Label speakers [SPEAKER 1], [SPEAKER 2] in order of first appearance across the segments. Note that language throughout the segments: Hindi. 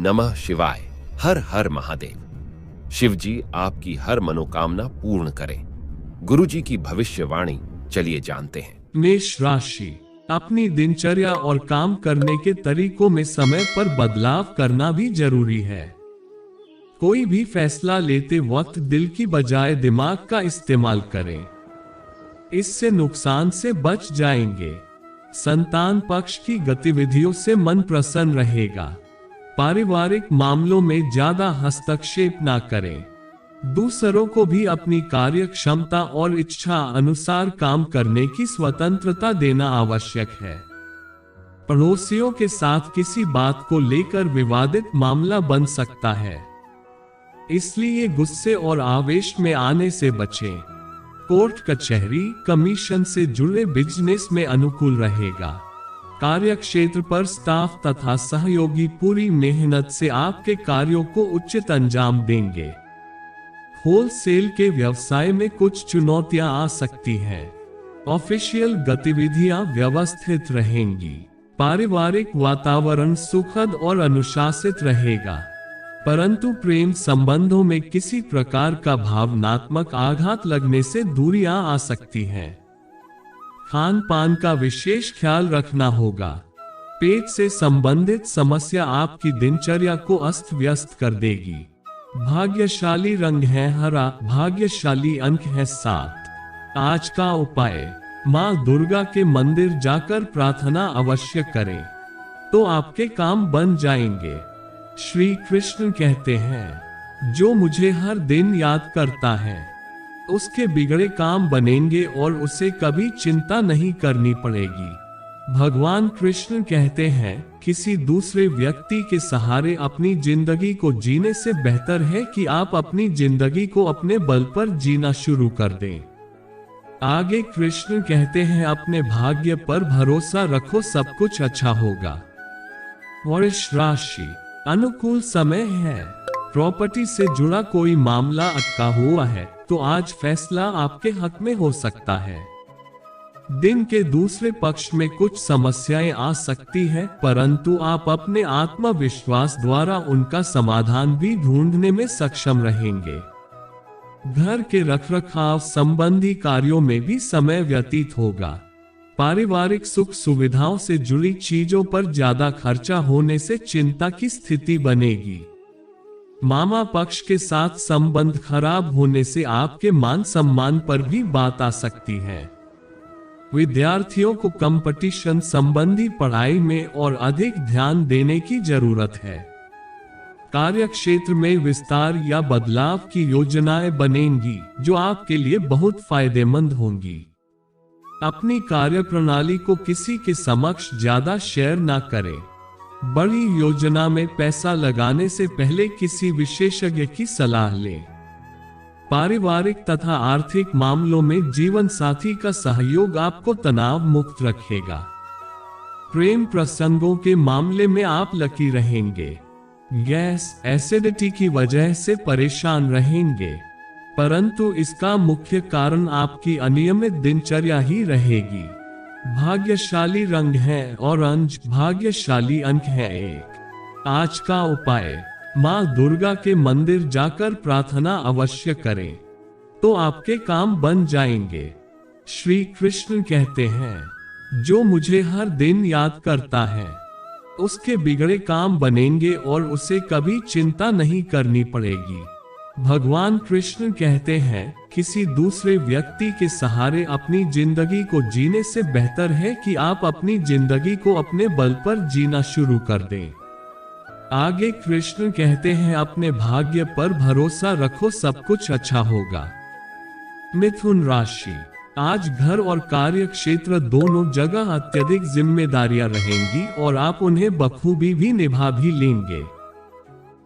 [SPEAKER 1] नमः शिवाय। हर हर महादेव। शिव जी आपकी हर मनोकामना पूर्ण करें। गुरु जी की भविष्यवाणी चलिए जानते हैं।
[SPEAKER 2] मेष राशि, अपनी दिनचर्या और काम करने के तरीकों में समय पर बदलाव करना भी जरूरी है। कोई भी फैसला लेते वक्त दिल की बजाय दिमाग का इस्तेमाल करें, इससे नुकसान से बच जाएंगे। संतान पक्ष की गतिविधियों से मन प्रसन्न रहेगा। पारिवारिक मामलों में ज्यादा हस्तक्षेप ना करें। दूसरों को भी अपनी कार्य क्षमता और इच्छा अनुसार काम करने की स्वतंत्रता देना आवश्यक है। पड़ोसियों के साथ किसी बात को लेकर विवादित मामला बन सकता है, इसलिए गुस्से और आवेश में आने से बचें। कोर्ट कचहरी कमीशन से जुड़े बिजनेस में अनुकूल रहेगा। कार्य क्षेत्र पर स्टाफ तथा सहयोगी पूरी मेहनत से आपके कार्यों को उचित अंजाम देंगे। होलसेल के व्यवसाय में कुछ चुनौतियां आ सकती हैं। ऑफिशियल गतिविधियां व्यवस्थित रहेंगी। पारिवारिक वातावरण सुखद और अनुशासित रहेगा, परंतु प्रेम संबंधों में किसी प्रकार का भावनात्मक आघात लगने से दूरियां आ सकती हैं। खान पान का विशेष ख्याल रखना होगा। पेट से संबंधित समस्या आपकी दिनचर्या को अस्त व्यस्त कर देगी। भाग्यशाली रंग है हरा, भाग्यशाली अंक है 7। आज का उपाय, माँ दुर्गा के मंदिर जाकर प्रार्थना अवश्य करें, तो आपके काम बन जाएंगे। श्री कृष्ण कहते हैं, जो मुझे हर दिन याद करता है, उसके बिगड़े काम बनेंगे और उसे कभी चिंता नहीं करनी पड़ेगी। भगवान कृष्ण कहते हैं, किसी दूसरे व्यक्ति के सहारे अपनी जिंदगी को जीने से बेहतर है कि आप अपनी जिंदगी को अपने बल पर जीना शुरू कर दें। आगे कृष्ण कहते हैं, अपने भाग्य पर भरोसा रखो, सब कुछ अच्छा होगा। वृष राशि, अनुकूल समय है। प्रॉपर्टी से जुड़ा कोई मामला अटका हुआ है तो आज फैसला आपके हक में हो सकता है। दिन के दूसरे पक्ष में कुछ समस्याएं आ सकती है, परंतु आप अपने आत्मविश्वास द्वारा उनका समाधान भी ढूंढने में सक्षम रहेंगे। घर के रखरखाव संबंधी कार्यों में भी समय व्यतीत होगा। पारिवारिक सुख सुविधाओं से जुड़ी चीजों पर ज्यादा खर्चा होने से चिंता की स्थिति बनेगी। मामा पक्ष के साथ संबंध खराब होने से आपके मान सम्मान पर भी बात आ सकती है। विद्यार्थियों को कंपटीशन संबंधी पढ़ाई में और अधिक ध्यान देने की जरूरत है। कार्य क्षेत्र में विस्तार या बदलाव की योजनाएं बनेंगी, जो आपके लिए बहुत फायदेमंद होंगी। अपनी कार्यप्रणाली को किसी के समक्ष ज्यादा शेयर ना करें। बड़ी योजना में पैसा लगाने से पहले किसी विशेषज्ञ की सलाह लें। पारिवारिक तथा आर्थिक मामलों में जीवन साथी का सहयोग आपको तनाव मुक्त रखेगा। प्रेम प्रसंगों के मामले में आप लकी रहेंगे। गैस एसिडिटी की वजह से परेशान रहेंगे, परंतु इसका मुख्य कारण आपकी अनियमित दिनचर्या ही रहेगी। भाग्यशाली रंग है ऑरेंज, भाग्यशाली अंक है 1। आज का उपाय, माँ दुर्गा के मंदिर जाकर प्रार्थना अवश्य करें, तो आपके काम बन जाएंगे। श्री कृष्ण कहते हैं, जो मुझे हर दिन याद करता है, उसके बिगड़े काम बनेंगे और उसे कभी चिंता नहीं करनी पड़ेगी। भगवान कृष्ण कहते हैं, किसी दूसरे व्यक्ति के सहारे अपनी जिंदगी को जीने से बेहतर है कि आप अपनी जिंदगी को अपने बल पर जीना शुरू कर दें। आगे कृष्ण कहते हैं, अपने भाग्य पर भरोसा रखो, सब कुछ अच्छा होगा। मिथुन राशि, आज घर और कार्य क्षेत्र दोनों जगह अत्यधिक जिम्मेदारियां रहेंगी और आप उन्हें बखूबी भी निभा भी लेंगे।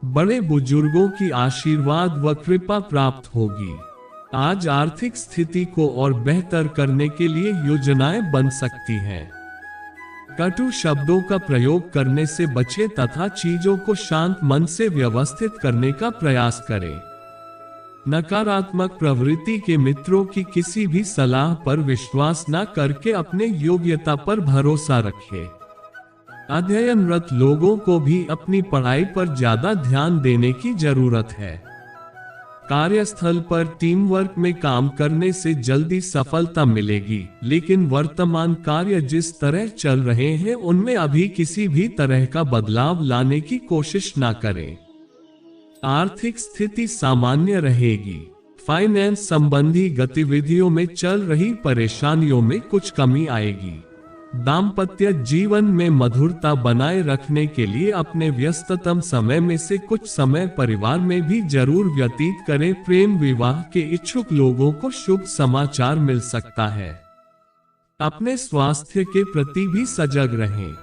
[SPEAKER 2] बड़े बुजुर्गों की आशीर्वाद व कृपा प्राप्त होगी। आज आर्थिक स्थिति को और बेहतर करने के लिए योजनाएं बन सकती हैं। कटु शब्दों का प्रयोग करने से बचें तथा चीजों को शांत मन से व्यवस्थित करने का प्रयास करें। नकारात्मक प्रवृत्ति के मित्रों की किसी भी सलाह पर विश्वास न करके अपने योग्यता पर भरोसा रखें। अध्ययनरत लोगों को भी अपनी पढ़ाई पर ज्यादा ध्यान देने की जरूरत है। कार्यस्थल पर टीम वर्क में काम करने से जल्दी सफलता मिलेगी, लेकिन वर्तमान कार्य जिस तरह चल रहे हैं उनमें अभी किसी भी तरह का बदलाव लाने की कोशिश ना करें। आर्थिक स्थिति सामान्य रहेगी। फाइनेंस संबंधी गतिविधियों में चल रही परेशानियों में कुछ कमी आएगी। दाम्पत्य जीवन में मधुरता बनाए रखने के लिए अपने व्यस्ततम समय में से कुछ समय परिवार में भी जरूर व्यतीत करें। प्रेम विवाह के इच्छुक लोगों को शुभ समाचार मिल सकता है। अपने स्वास्थ्य के प्रति भी सजग रहें।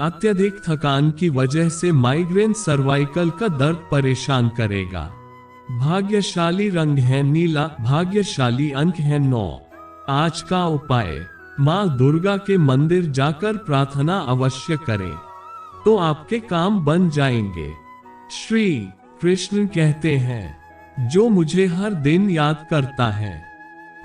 [SPEAKER 2] अत्यधिक थकान की वजह से माइग्रेन सर्वाइकल का दर्द परेशान करेगा। भाग्यशाली रंग है नीला, भाग्यशाली अंक है 9। आज का उपाय, माँ दुर्गा के मंदिर जाकर प्रार्थना अवश्य करें, तो आपके काम बन जाएंगे। श्री कृष्ण कहते हैं, जो मुझे हर दिन याद करता है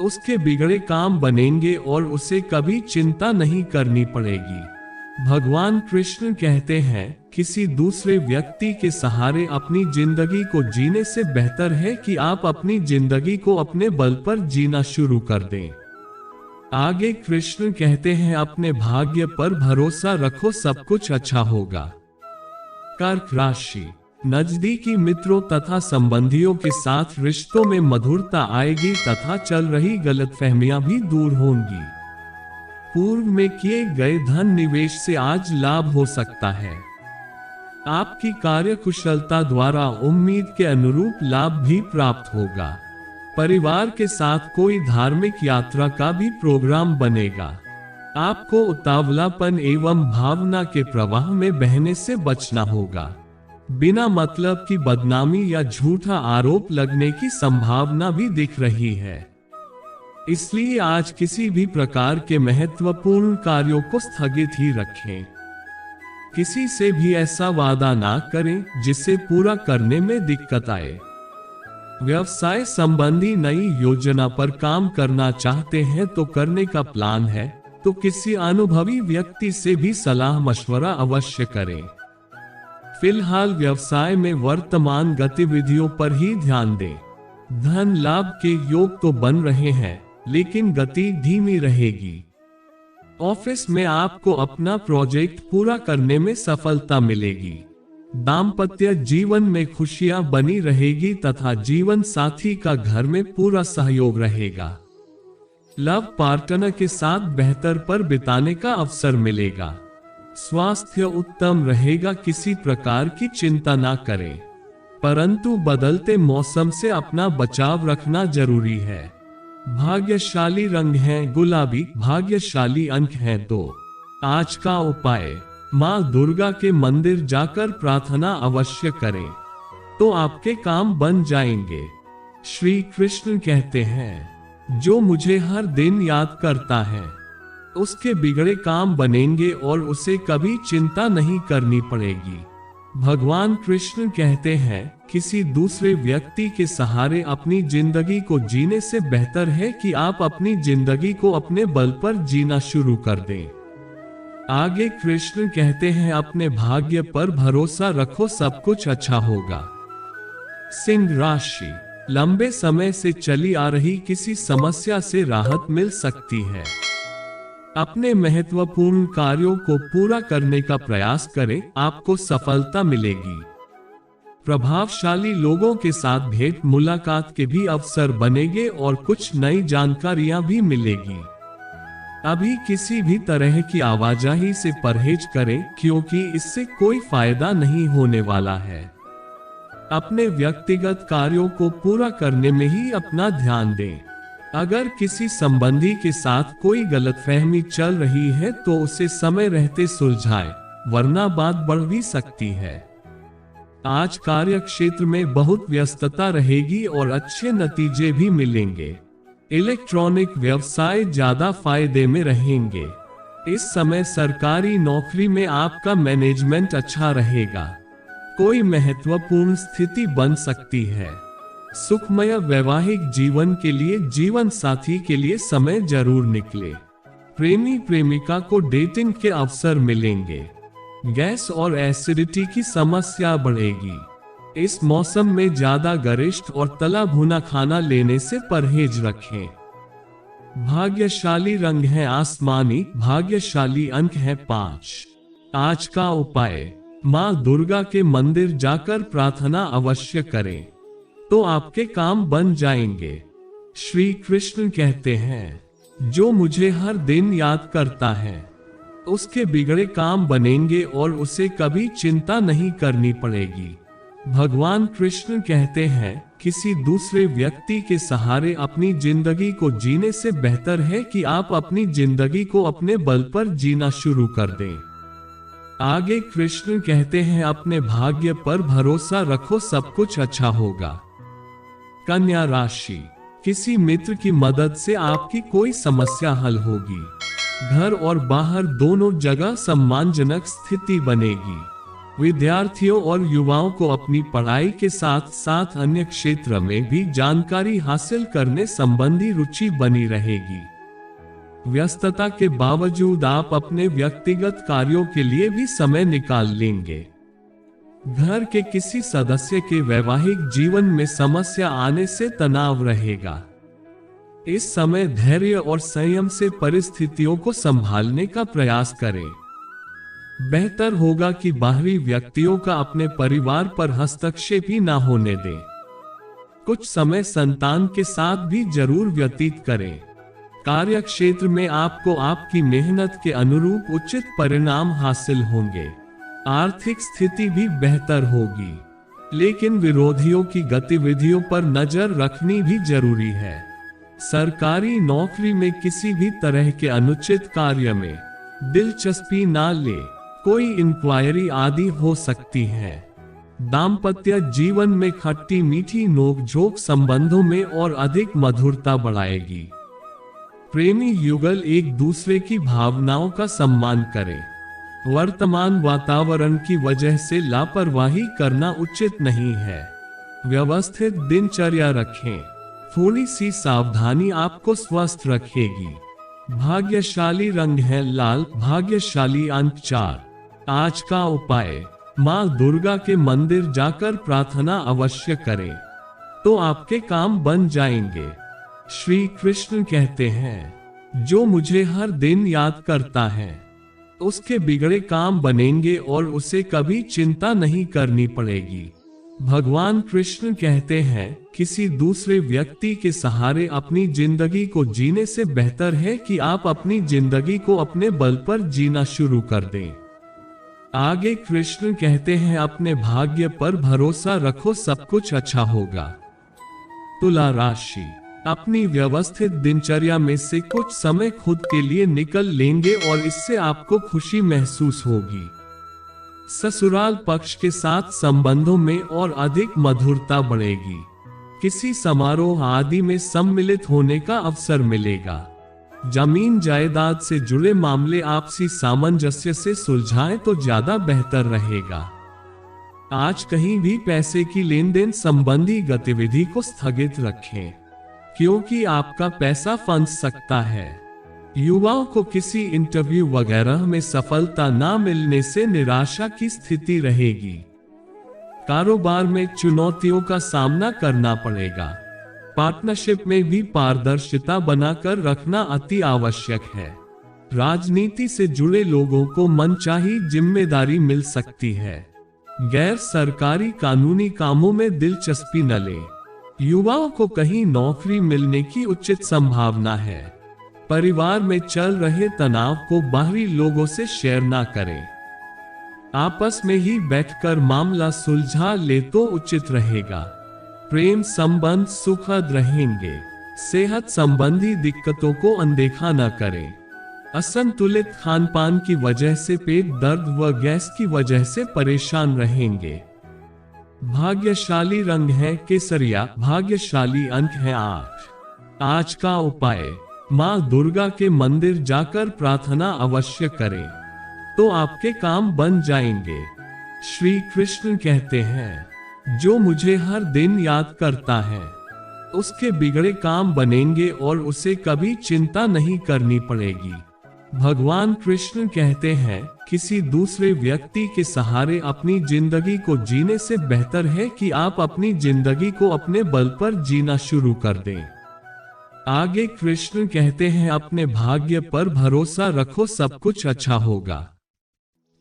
[SPEAKER 2] उसके बिगड़े काम बनेंगे और उसे कभी चिंता नहीं करनी पड़ेगी। भगवान कृष्ण कहते हैं, किसी दूसरे व्यक्ति के सहारे अपनी जिंदगी को जीने से बेहतर है कि आप अपनी जिंदगी को अपने बल पर जीना शुरू कर दें। आगे कृष्ण कहते हैं, अपने भाग्य पर भरोसा रखो, सब कुछ अच्छा होगा। कर्क राशि, नजदीकी मित्रों तथा संबंधियों के साथ रिश्तों में मधुरता आएगी तथा चल रही गलतफहमियां भी दूर होंगी। पूर्व में किए गए धन निवेश से आज लाभ हो सकता है। आपकी कार्यकुशलता द्वारा उम्मीद के अनुरूप लाभ भी प्राप्त होगा। परिवार के साथ कोई धार्मिक यात्रा का भी प्रोग्राम बनेगा। आपको उतावलापन एवं भावना के प्रवाह में बहने से बचना होगा। बिना मतलब की बदनामी या झूठा आरोप लगने की संभावना भी दिख रही है, इसलिए आज किसी भी प्रकार के महत्वपूर्ण कार्यों को स्थगित ही रखें। किसी से भी ऐसा वादा ना करें जिसे पूरा करने में दिक्कत आए। व्यवसाय संबंधी नई योजना पर काम करना चाहते हैं तो करने का प्लान है तो किसी अनुभवी व्यक्ति से भी सलाह मशवरा अवश्य करें। फिलहाल व्यवसाय में वर्तमान गतिविधियों पर ही ध्यान दें। धन लाभ के योग तो बन रहे हैं, लेकिन गति धीमी रहेगी। ऑफिस में आपको अपना प्रोजेक्ट पूरा करने में सफलता मिलेगी। दाम्पत्य जीवन में खुशियां बनी रहेगी तथा जीवन साथी का घर में पूरा सहयोग रहेगा। लव पार्टनर के साथ बेहतर पर बिताने का अवसर मिलेगा। स्वास्थ्य उत्तम रहेगा, किसी प्रकार की चिंता ना करें, परंतु बदलते मौसम से अपना बचाव रखना जरूरी है। भाग्यशाली रंग है गुलाबी, भाग्यशाली अंक है 2। आज का उपाय, माँ दुर्गा के मंदिर जाकर प्रार्थना अवश्य करें, तो आपके काम बन जाएंगे। श्री कृष्ण कहते हैं, जो मुझे हर दिन याद करता है उसके बिगड़े काम बनेंगे और उसे कभी चिंता नहीं करनी पड़ेगी। भगवान कृष्ण कहते हैं, किसी दूसरे व्यक्ति के सहारे अपनी जिंदगी को जीने से बेहतर है कि आप अपनी जिंदगी को अपने बल पर जीना शुरू कर दें। आगे कृष्ण कहते हैं, अपने भाग्य पर भरोसा रखो, सब कुछ अच्छा होगा। सिंह राशि, लंबे समय से चली आ रही किसी समस्या से राहत मिल सकती है। अपने महत्वपूर्ण कार्यों को पूरा करने का प्रयास करें, आपको सफलता मिलेगी। प्रभावशाली लोगों के साथ भेंट मुलाकात के भी अवसर बनेंगे और कुछ नई जानकारियां भी मिलेगी। अभी किसी भी तरह की आवाजाही से परहेज करें, क्योंकि इससे कोई फायदा नहीं होने वाला है। अपने व्यक्तिगत कार्यों को पूरा करने में ही अपना ध्यान दें। अगर किसी संबंधी के साथ कोई गलतफहमी चल रही है तो उसे समय रहते सुलझाएं, वरना बात बढ़ भी सकती है। आज कार्य क्षेत्र में बहुत व्यस्तता रहेगी और अच्छे नतीजे भी मिलेंगे। इलेक्ट्रॉनिक व्यवसाय ज्यादा फायदे में रहेंगे। इस समय सरकारी नौकरी में आपका मैनेजमेंट अच्छा रहेगा। कोई महत्वपूर्ण स्थिति बन सकती है। सुखमय वैवाहिक जीवन के लिए जीवन साथी के लिए समय जरूर निकले। प्रेमी प्रेमिका को डेटिंग के अवसर मिलेंगे। गैस और एसिडिटी की समस्या बढ़ेगी। इस मौसम में ज्यादा गरिष्ठ और तला भुना खाना लेने से परहेज रखें। भाग्यशाली रंग है आसमानी, भाग्यशाली अंक है 5। आज का उपाय, माँ दुर्गा के मंदिर जाकर प्रार्थना अवश्य करें, तो आपके काम बन जाएंगे। श्री कृष्ण कहते हैं, जो मुझे हर दिन याद करता है, उसके बिगड़े काम बनेंगे और उसे कभी चिंता नहीं करनी पड़ेगी। भगवान कृष्ण कहते हैं, किसी दूसरे व्यक्ति के सहारे अपनी जिंदगी को जीने से बेहतर है कि आप अपनी जिंदगी को अपने बल पर जीना शुरू कर दें। आगे कृष्ण कहते हैं, अपने भाग्य पर भरोसा रखो, सब कुछ अच्छा होगा। कन्या राशि, किसी मित्र की मदद से आपकी कोई समस्या हल होगी। घर और बाहर दोनों जगह सम्मानजनक स्थिति बनेगी। विद्यार्थियों और युवाओं को अपनी पढ़ाई के साथ साथ अन्य क्षेत्र में भी जानकारी हासिल करने संबंधी रुचि बनी रहेगी। व्यस्तता के बावजूद आप अपने व्यक्तिगत कार्यों के लिए भी समय निकाल लेंगे। घर के किसी सदस्य के वैवाहिक जीवन में समस्या आने से तनाव रहेगा। इस समय धैर्य और संयम से परिस्थितियों को संभालने का प्रयास करें। बेहतर होगा कि बाहरी व्यक्तियों का अपने परिवार पर हस्तक्षेप ही ना होने दें। कुछ समय संतान के साथ भी जरूर व्यतीत करें। कार्य क्षेत्र में आपको आपकी मेहनत के अनुरूप उचित परिणाम हासिल होंगे। आर्थिक स्थिति भी बेहतर होगी, लेकिन विरोधियों की गतिविधियों पर नजर रखनी भी जरूरी है। सरकारी नौकरी में किसी भी तरह के अनुचित कार्य में दिलचस्पी ना ले, कोई इंक्वायरी आदि हो सकती है। दाम्पत्य जीवन में खट्टी मीठी नोकझोंक संबंधों में और अधिक मधुरता बढ़ाएगी। प्रेमी युगल एक दूसरे की भावनाओं का सम्मान करें। वर्तमान वातावरण की वजह से लापरवाही करना उचित नहीं है। व्यवस्थित दिनचर्या रखें, थोड़ी सी सावधानी आपको स्वस्थ रखेगी। भाग्यशाली रंग है लाल, भाग्यशाली अंक 4। आज का उपाय, माँ दुर्गा के मंदिर जाकर प्रार्थना अवश्य करें, तो आपके काम बन जाएंगे। श्री कृष्ण कहते हैं, जो मुझे हर दिन याद करता है, उसके बिगड़े काम बनेंगे और उसे कभी चिंता नहीं करनी पड़ेगी। भगवान कृष्ण कहते हैं, किसी दूसरे व्यक्ति के सहारे अपनी जिंदगी को जीने से बेहतर है कि आप अपनी जिंदगी को अपने बल पर जीना शुरू कर दें। आगे कृष्ण कहते हैं, अपने भाग्य पर भरोसा रखो, सब कुछ अच्छा होगा। तुला राशि, अपनी व्यवस्थित दिनचर्या में से कुछ समय खुद के लिए निकल लेंगे और इससे आपको खुशी महसूस होगी। ससुराल पक्ष के साथ संबंधों में और अधिक मधुरता बढ़ेगी। किसी समारोह आदि में सम्मिलित होने का अवसर मिलेगा। जमीन जायदाद से जुड़े मामले आपसी सामंजस्य से सुलझाएं तो ज्यादा बेहतर रहेगा। आज कहीं भी पैसे की लेन देन संबंधी गतिविधि को स्थगित रखें, क्योंकि आपका पैसा फंस सकता है। युवाओं को किसी इंटरव्यू वगैरह में सफलता ना मिलने से निराशा की स्थिति रहेगी। कारोबार में चुनौतियों का सामना करना पड़ेगा। पार्टनरशिप में भी पारदर्शिता बनाकर रखना अति आवश्यक है। राजनीति से जुड़े लोगों को मनचाही जिम्मेदारी मिल सकती है। गैर सरकारी कानूनी कामों में दिलचस्पी न लें। युवाओं को कहीं नौकरी मिलने की उचित संभावना है। परिवार में चल रहे तनाव को बाहरी लोगों से शेयर ना करें। आपस में ही बैठकर मामला सुलझा ले तो उचित रहेगा। प्रेम संबंध सुखद रहेंगे। सेहत संबंधी दिक्कतों को अनदेखा न करें। असंतुलित खानपान की वजह से पेट दर्द व गैस की वजह से परेशान रहेंगे। भाग्यशाली रंग है केसरिया, भाग्यशाली अंक है 8। आज का उपाय, माँ दुर्गा के मंदिर जाकर प्रार्थना अवश्य करें, तो आपके काम बन जाएंगे। श्री कृष्ण कहते हैं, जो मुझे हर दिन याद करता है, उसके बिगड़े काम बनेंगे और उसे कभी चिंता नहीं करनी पड़ेगी। भगवान कृष्ण कहते हैं, किसी दूसरे व्यक्ति के सहारे अपनी जिंदगी को जीने से बेहतर है कि आप अपनी जिंदगी को अपने बल पर जीना शुरू कर दें। आगे कृष्ण कहते हैं, अपने भाग्य पर भरोसा रखो, सब कुछ अच्छा होगा।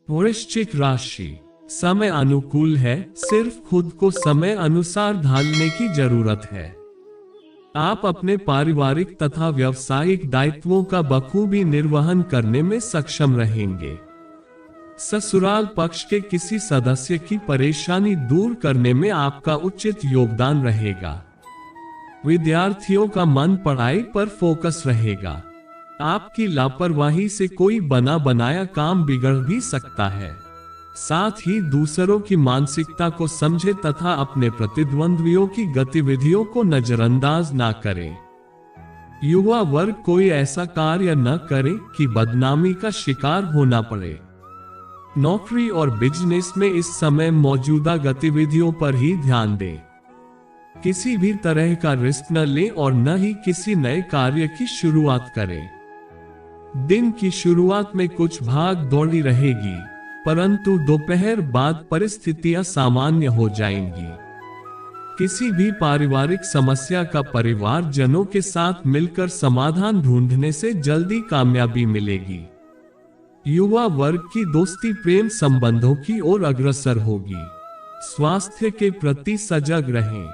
[SPEAKER 2] वृश्चिक राशि, समय अनुकूल है, सिर्फ खुद को समय अनुसार ढालने की जरूरत है। आप अपने पारिवारिक तथा व्यावसायिक दायित्वों का बखूबी निर्वहन करने में सक्षम रहेंगे। ससुराल पक्ष के किसी सदस्य की परेशानी दूर करने में आपका उचित योगदान रहेगा। विद्यार्थियों का मन पढ़ाई पर फोकस रहेगा। आपकी लापरवाही से कोई बना बनाया काम बिगड़ भी सकता है। साथ ही दूसरों की मानसिकता को समझे तथा अपने प्रतिद्वंद्वियों की गतिविधियों को नजरअंदाज ना करें। युवा वर्ग कोई ऐसा कार्य न करे कि बदनामी का शिकार होना पड़े। नौकरी और बिजनेस में इस समय मौजूदा गतिविधियों पर ही ध्यान दें। किसी भी तरह का रिस्क न लें और न ही किसी नए कार्य की शुरुआत करें। दिन की शुरुआत में कुछ भाग दौड़ी रहेगी, परंतु दोपहर बाद परिस्थितियां सामान्य हो जाएंगी। किसी भी पारिवारिक समस्या का परिवारजनों के साथ मिलकर समाधान ढूंढने से जल्दी कामयाबी मिलेगी। युवा वर्ग की दोस्ती प्रेम संबंधों की ओर अग्रसर होगी। स्वास्थ्य के प्रति सजग रहें।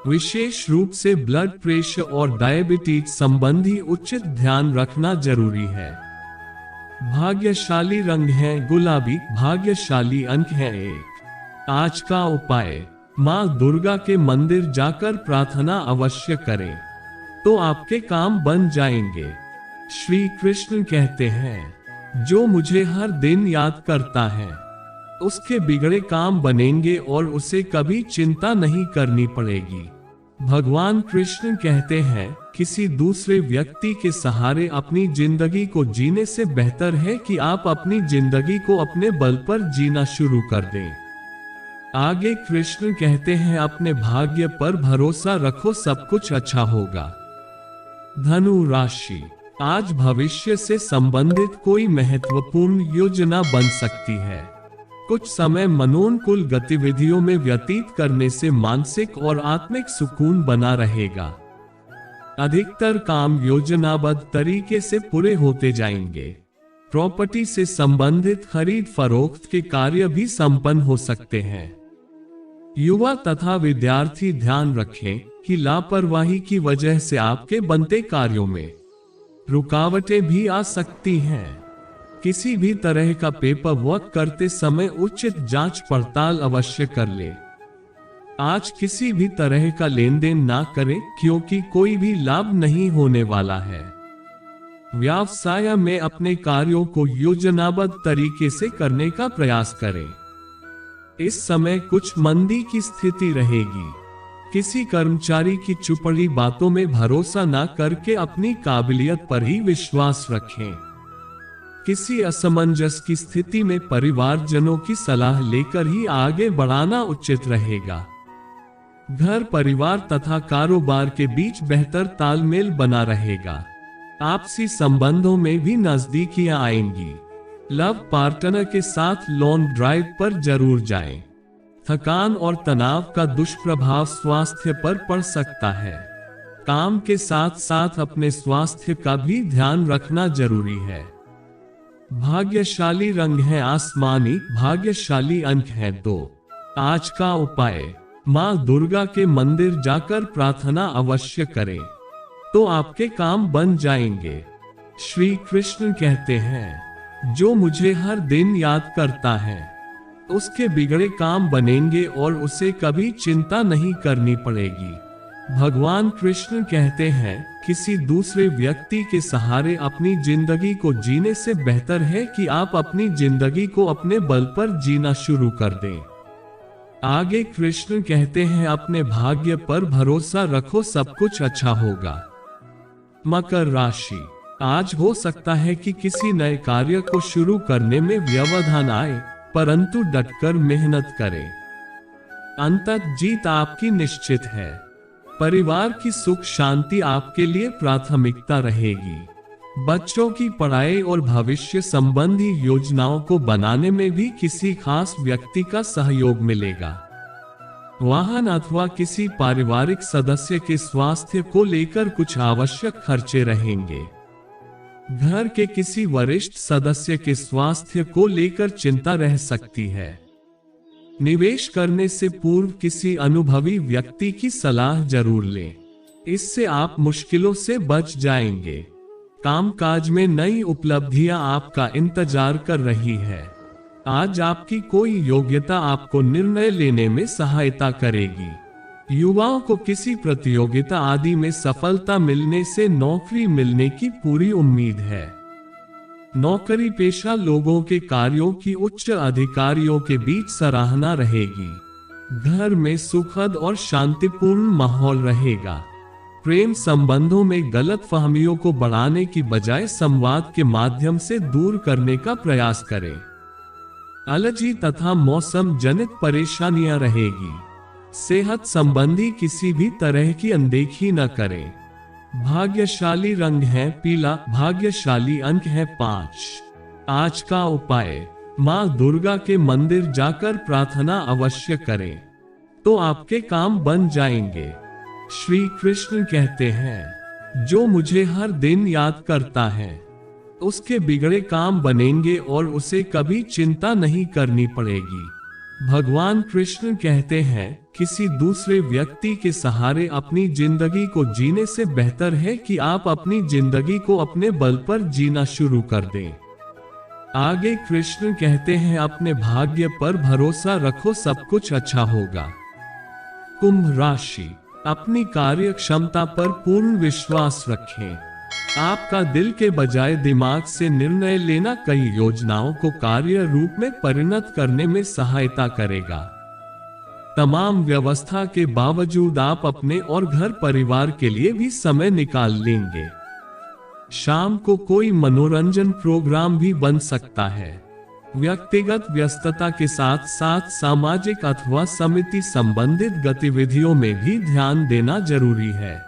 [SPEAKER 2] विशेष रूप से ब्लड प्रेशर और डायबिटीज संबंधी उचित ध्यान रखना जरूरी है। भाग्यशाली रंग है गुलाबी, भाग्यशाली अंक है 1। आज का उपाय, माँ दुर्गा के मंदिर जाकर प्रार्थना अवश्य करें, तो आपके काम बन जाएंगे। श्री कृष्ण कहते हैं, जो मुझे हर दिन याद करता है, उसके बिगड़े काम बनेंगे और उसे कभी चिंता नहीं करनी पड़ेगी। भगवान कृष्ण कहते हैं, किसी दूसरे व्यक्ति के सहारे अपनी जिंदगी को जीने से बेहतर है कि आप अपनी जिंदगी को अपने बल पर जीना शुरू कर दें। आगे कृष्ण कहते हैं, अपने भाग्य पर भरोसा रखो, सब कुछ अच्छा होगा। धनु राशि, आज भविष्य से संबंधित कोई महत्वपूर्ण योजना बन सकती है। कुछ समय मनोनुकूल गतिविधियों में व्यतीत करने से मानसिक और आत्मिक सुकून बना रहेगा। अधिकतर काम योजनाबद्ध तरीके से पूरे होते जाएंगे। प्रॉपर्टी से संबंधित खरीद फरोख्त के कार्य भी संपन्न हो सकते हैं। युवा तथा विद्यार्थी ध्यान रखें कि लापरवाही की वजह से आपके बनते कार्यों में रुकावटें भी आ सकती हैं। किसी भी तरह का पेपर वर्क करते समय उचित जांच पड़ताल अवश्य कर ले। आज किसी भी तरह का लेन देन ना करें, क्योंकि कोई भी लाभ नहीं होने वाला है। व्यवसाय में अपने कार्यों को योजनाबद्ध तरीके से करने का प्रयास करें। इस समय कुछ मंदी की स्थिति रहेगी। किसी कर्मचारी की चुपड़ी बातों में भरोसा ना करके अपनी काबिलियत पर ही विश्वास रखें। किसी असमंजस की स्थिति में परिवारजनों की सलाह लेकर ही आगे बढ़ाना उचित रहेगा। घर परिवार तथा कारोबार के बीच बेहतर तालमेल बना रहेगा। आपसी संबंधों में भी नजदीकियां आएंगी। लव पार्टनर के साथ लॉन्ग ड्राइव पर जरूर जाएं। थकान और तनाव का दुष्प्रभाव स्वास्थ्य पर पड़ सकता है। काम के साथ साथ अपने स्वास्थ्य का भी ध्यान रखना जरूरी है। भाग्यशाली रंग है आसमानी, भाग्यशाली अंक है 2। आज का उपाय, माँ दुर्गा के मंदिर जाकर प्रार्थना अवश्य करें, तो आपके काम बन जाएंगे। श्री कृष्ण कहते हैं, जो मुझे हर दिन याद करता है, उसके बिगड़े काम बनेंगे और उसे कभी चिंता नहीं करनी पड़ेगी। भगवान कृष्ण कहते हैं, किसी दूसरे व्यक्ति के सहारे अपनी जिंदगी को जीने से बेहतर है कि आप अपनी जिंदगी को अपने बल पर जीना शुरू कर दें। आगे कृष्ण कहते हैं, अपने भाग्य पर भरोसा रखो, सब कुछ अच्छा होगा। मकर राशि, आज हो सकता है कि किसी नए कार्य को शुरू करने में व्यवधान आए, परंतु डटकर मेहनत करें। अंततः जीत आपकी निश्चित है। परिवार की सुख शांति आपके लिए प्राथमिकता रहेगी। बच्चों की पढ़ाई और भविष्य संबंधी योजनाओं को बनाने में भी किसी खास व्यक्ति का सहयोग मिलेगा। वाहन अथवा किसी पारिवारिक सदस्य के स्वास्थ्य को लेकर कुछ आवश्यक खर्चे रहेंगे। घर के किसी वरिष्ठ सदस्य के स्वास्थ्य को लेकर चिंता रह सकती है। निवेश करने से पूर्व किसी अनुभवी व्यक्ति की सलाह जरूर लें, इससे आप मुश्किलों से बच जाएंगे। कामकाज में नई उपलब्धियां आपका इंतजार कर रही है। आज आपकी कोई योग्यता आपको निर्णय लेने में सहायता करेगी। युवाओं को किसी प्रतियोगिता आदि में सफलता मिलने से नौकरी मिलने की पूरी उम्मीद है। नौकरी पेशा लोगों के कार्यों की उच्च अधिकारियों के बीच सराहना रहेगी। घर में सुखद और शांतिपूर्ण माहौल रहेगा। प्रेम संबंधों में गलतफहमियों को बढ़ाने की बजाय संवाद के माध्यम से दूर करने का प्रयास करें। एलर्जी तथा मौसम जनित परेशानियां रहेगी। सेहत संबंधी किसी भी तरह की अनदेखी न करें। भाग्यशाली रंग है पीला, भाग्यशाली अंक है 5। आज का उपाय, माँ दुर्गा के मंदिर जाकर प्रार्थना अवश्य करें, तो आपके काम बन जाएंगे। श्री कृष्ण कहते हैं, जो मुझे हर दिन याद करता है उसके बिगड़े काम बनेंगे और उसे कभी चिंता नहीं करनी पड़ेगी। भगवान कृष्ण कहते हैं, किसी दूसरे व्यक्ति के सहारे अपनी जिंदगी को जीने से बेहतर है कि आप अपनी जिंदगी को अपने बल पर जीना शुरू कर दें। आगे कृष्ण कहते हैं, अपने भाग्य पर भरोसा रखो, सब कुछ अच्छा होगा। कुंभ राशि, अपनी कार्य क्षमता पर पूर्ण विश्वास रखें। आपका दिल के बजाय दिमाग से निर्णय लेना कई योजनाओं को कार्य रूप में परिणत करने में सहायता करेगा। तमाम व्यवस्था के बावजूद आप अपने और घर परिवार के लिए भी समय निकाल लेंगे। शाम को कोई मनोरंजन प्रोग्राम भी बन सकता है। व्यक्तिगत व्यस्तता के साथ साथ सामाजिक अथवा समिति संबंधित गतिविधियों में भी ध्यान देना जरूरी है।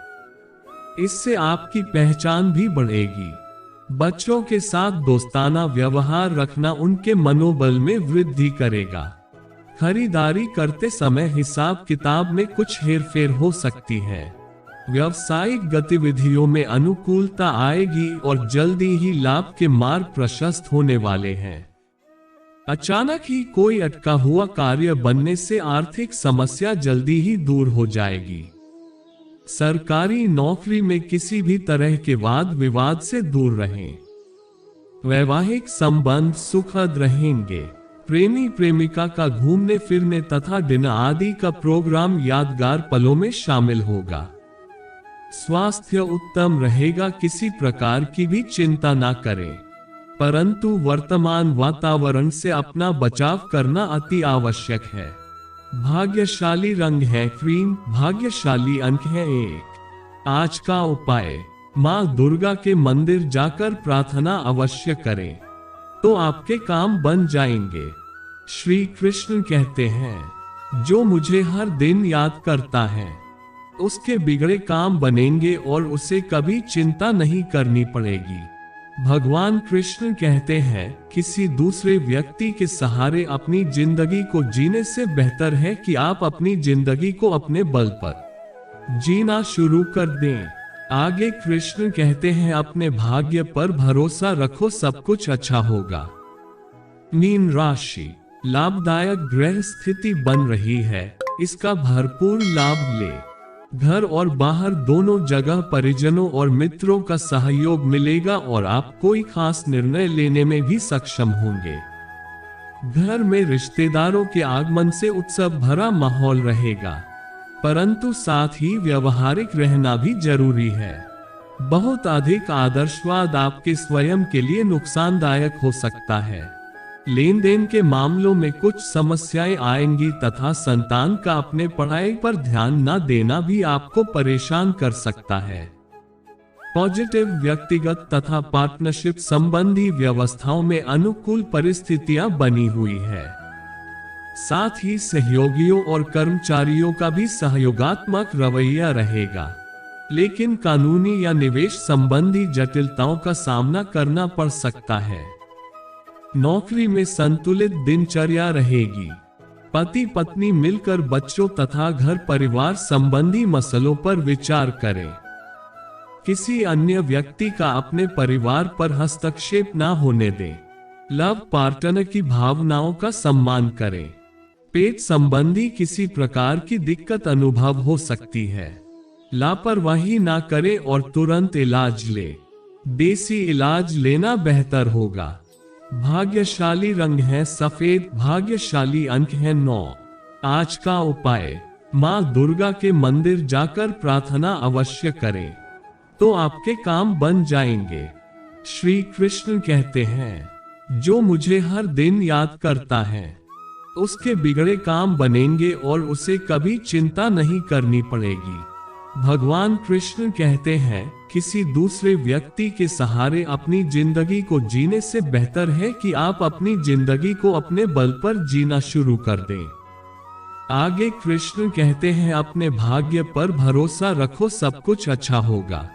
[SPEAKER 2] इससे आपकी पहचान भी बढ़ेगी। बच्चों के साथ दोस्ताना व्यवहार रखना उनके मनोबल में वृद्धि करेगा। खरीदारी करते समय हिसाब किताब में कुछ हेरफेर हो सकती है। व्यावसायिक गतिविधियों में अनुकूलता आएगी और जल्दी ही लाभ के मार्ग प्रशस्त होने वाले हैं। अचानक ही कोई अटका हुआ कार्य बनने से आर्थिक समस्या जल्दी ही दूर हो जाएगी। सरकारी नौकरी में किसी भी तरह के वाद विवाद से दूर रहें। वैवाहिक संबंध सुखद रहेंगे। प्रेमी प्रेमिका का घूमने फिरने तथा डिनर आदि का प्रोग्राम यादगार पलों में शामिल होगा। स्वास्थ्य उत्तम रहेगा, किसी प्रकार की भी चिंता ना करें, परंतु वर्तमान वातावरण से अपना बचाव करना अति आवश्यक है। भाग्यशाली रंग है क्रीम, भाग्यशाली अंक है 1। आज का उपाय, माँ दुर्गा के मंदिर जाकर प्रार्थना अवश्य करें, तो आपके काम बन जाएंगे। श्री कृष्ण कहते हैं, जो मुझे हर दिन याद करता है उसके बिगड़े काम बनेंगे और उसे कभी चिंता नहीं करनी पड़ेगी। भगवान कृष्ण कहते हैं, किसी दूसरे व्यक्ति के सहारे अपनी जिंदगी को जीने से बेहतर है कि आप अपनी जिंदगी को अपने बल पर जीना शुरू कर दें। आगे कृष्ण कहते हैं, अपने भाग्य पर भरोसा रखो, सब कुछ अच्छा होगा। मीन राशि, लाभदायक ग्रह स्थिति बन रही है, इसका भरपूर लाभ ले। घर और बाहर दोनों जगह परिजनों और मित्रों का सहयोग मिलेगा और आप कोई खास निर्णय लेने में भी सक्षम होंगे। घर में रिश्तेदारों के आगमन से उत्सव भरा माहौल रहेगा, परंतु साथ ही व्यवहारिक रहना भी जरूरी है। बहुत अधिक आदर्शवाद आपके स्वयं के लिए नुकसानदायक हो सकता है। लेन देन के मामलों में कुछ समस्याएं आएंगी तथा संतान का अपने पढ़ाई पर ध्यान न देना भी आपको परेशान कर सकता है। पॉजिटिव व्यक्तिगत तथा पार्टनरशिप संबंधी व्यवस्थाओं में अनुकूल परिस्थितियां बनी हुई है। साथ ही सहयोगियों और कर्मचारियों का भी सहयोगात्मक रवैया रहेगा। लेकिन कानूनी या निवेश संबंधी जटिलताओं का सामना करना पड़ सकता है। नौकरी में संतुलित दिनचर्या रहेगी। पति पत्नी मिलकर बच्चों तथा घर परिवार संबंधी मसलों पर विचार करें। किसी अन्य व्यक्ति का अपने परिवार पर हस्तक्षेप न होने दें। लव पार्टनर की भावनाओं का सम्मान करें। पेट संबंधी किसी प्रकार की दिक्कत अनुभव हो सकती है। लापरवाही ना करें और तुरंत इलाज ले। देसी इलाज लेना बेहतर होगा। भाग्यशाली रंग है सफेद। भाग्यशाली अंक है 9। आज का उपाय, माँ दुर्गा के मंदिर जाकर प्रार्थना अवश्य करें तो आपके काम बन जाएंगे। श्री कृष्ण कहते हैं, जो मुझे हर दिन याद करता है उसके बिगड़े काम बनेंगे और उसे कभी चिंता नहीं करनी पड़ेगी। भगवान कृष्ण कहते हैं, किसी दूसरे व्यक्ति के सहारे अपनी जिंदगी को जीने से बेहतर है कि आप अपनी जिंदगी को अपने बल पर जीना शुरू कर दें। आगे कृष्ण कहते हैं, अपने भाग्य पर भरोसा रखो, सब कुछ अच्छा होगा।